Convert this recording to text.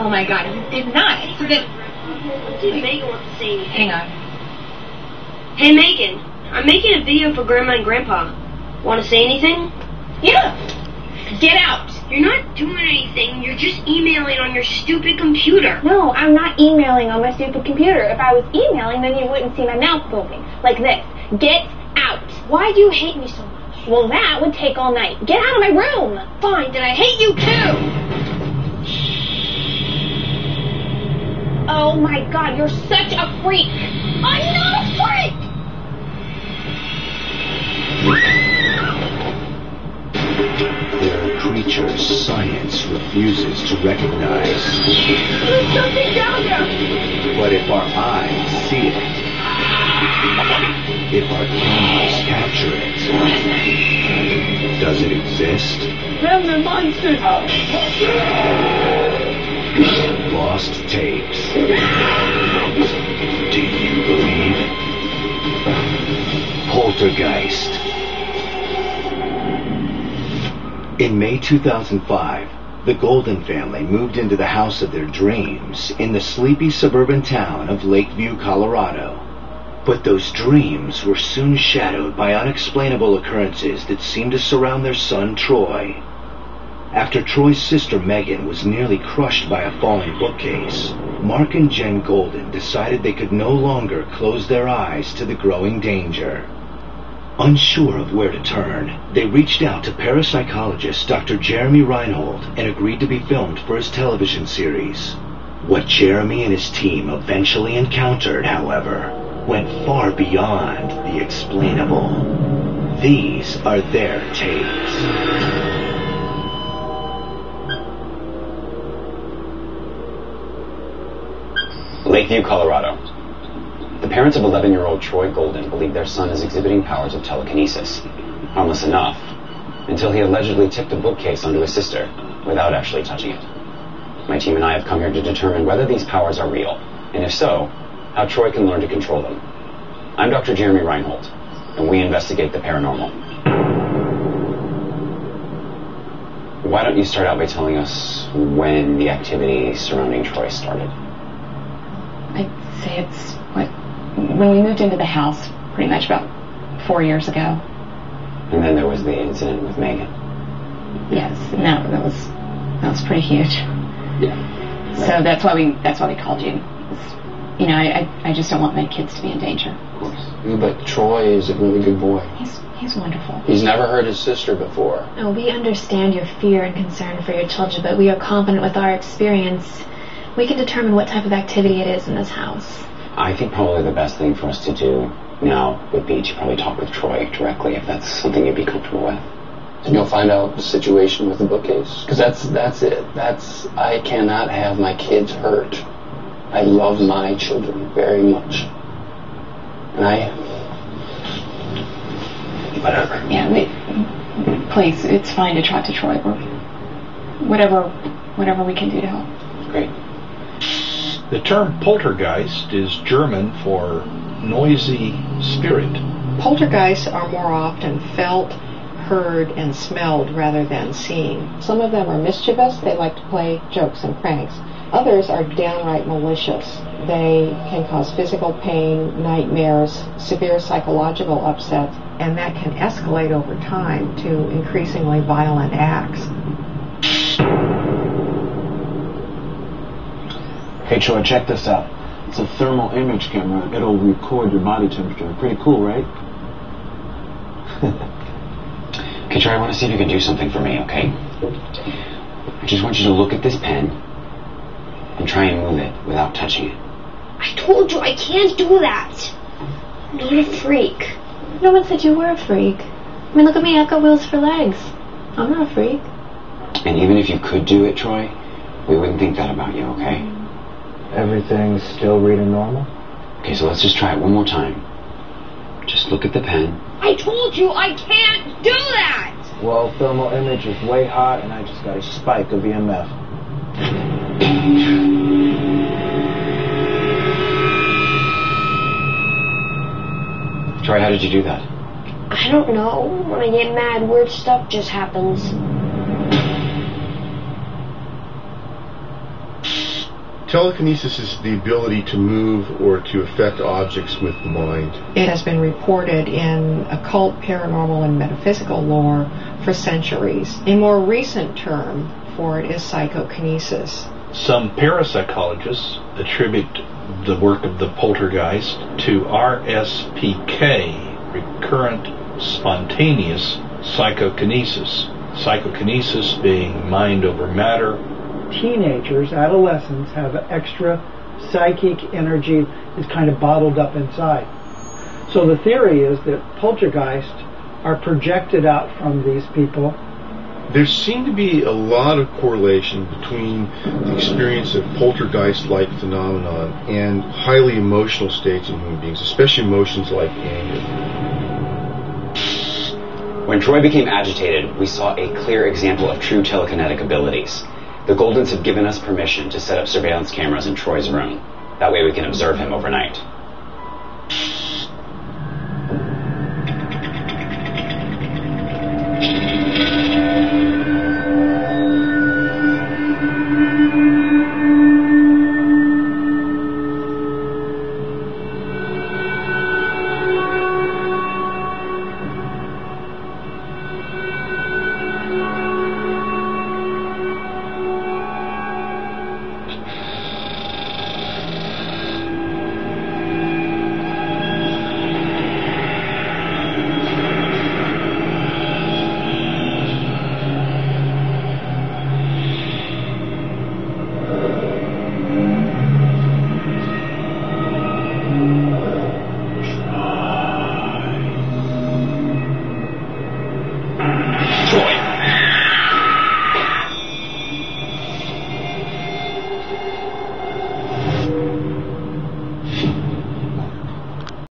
Oh my God, you did not. Forget. Let's see if Megan wants to say anything. Hang on. Hey Megan, I'm making a video for Grandma and Grandpa. Want to say anything? Yeah. Get out. You're not doing anything. You're just emailing on your stupid computer. No, I'm not emailing on my stupid computer. If I was emailing, then you wouldn't see my mouth moving. Like this. Get out. Why do you hate me so much? Well, that would take all night. Get out of my room. Fine, then I hate you too. Oh my God, you're such a freak. I'm not a freak. There are creatures science refuses to recognize. There's something down there. But if our eyes see it, if our cameras capture it, does it exist? Them the monsters. Lost tapes. Do you believe? Poltergeist. In May 2005, the Golden family moved into the house of their dreams in the sleepy suburban town of Lakeview, Colorado. But those dreams were soon shadowed by unexplainable occurrences that seemed to surround their son, Troy. After Troy's sister, Megan, was nearly crushed by a falling bookcase, Mark and Jen Golden decided they could no longer close their eyes to the growing danger. Unsure of where to turn, they reached out to parapsychologist Dr. Jeremy Reinhold and agreed to be filmed for his television series. What Jeremy and his team eventually encountered, however, went far beyond the explainable. These are their tapes. Lakeview, Colorado. The parents of 11-year-old Troy Golden believe their son is exhibiting powers of telekinesis. Harmless enough, until he allegedly tipped a bookcase onto his sister without actually touching it. My team and I have come here to determine whether these powers are real, and if so, how Troy can learn to control them. I'm Dr. Jeremy Reinhold, and we investigate the paranormal. Why don't you start out by telling us when the activity surrounding Troy started? I'd say it's, when we moved into the house, pretty much about 4 years ago. And then there was the incident with Megan. Yes, and that was pretty huge. Yeah. So that's why we called you. You know, I just don't want my kids to be in danger. Of course. But Troy is a really good boy. He's wonderful. He's never hurt his sister before. Oh, we understand your fear and concern for your children, but we are confident with our experience we can determine what type of activity it is in this house. I think probably the best thing for us to do now would be to probably talk with Troy directly, if that's something you'd be comfortable with. And you'll find out the situation with the bookcase. Because that's it. I cannot have my kids hurt. I love my children very much. And whatever. Yeah, please, it's fine to talk to Troy. Whatever we can do to help. Great. The term poltergeist is German for noisy spirit. Poltergeists are more often felt, heard, and smelled rather than seen. Some of them are mischievous. They like to play jokes and pranks. Others are downright malicious. They can cause physical pain, nightmares, severe psychological upset, and that can escalate over time to increasingly violent acts. Hey Troy, check this out. It's a thermal image camera. It'll record your body temperature. Pretty cool, right? Okay, Troy, I want to see if you can do something for me, okay? I just want you to look at this pen and try and move it without touching it. I told you I can't do that. I'm not a freak. No one said you were a freak. I mean, look at me, I've got wheels for legs. I'm not a freak. And even if you could do it, Troy, we wouldn't think that about you, okay? Everything's still reading normal? Okay, so let's just try it one more time. Just look at the pen. I told you I can't do that! Well, thermal image is way hot and I just got a spike of EMF. Troy, how did you do that? I don't know. When I get mad, weird stuff just happens. Telekinesis is the ability to move or to affect objects with the mind. It has been reported in occult, paranormal, and metaphysical lore for centuries. A more recent term for it is psychokinesis. Some parapsychologists attribute the work of the poltergeist to RSPK, recurrent spontaneous psychokinesis. Psychokinesis being mind over matter. Teenagers, adolescents, have extra psychic energy is kind of bottled up inside. So the theory is that poltergeists are projected out from these people. There seemed to be a lot of correlation between the experience of poltergeist-like phenomenon and highly emotional states in human beings, especially emotions like anger. When Troy became agitated, we saw a clear example of true telekinetic abilities. The Goldens have given us permission to set up surveillance cameras in Troy's room. That way we can observe him overnight.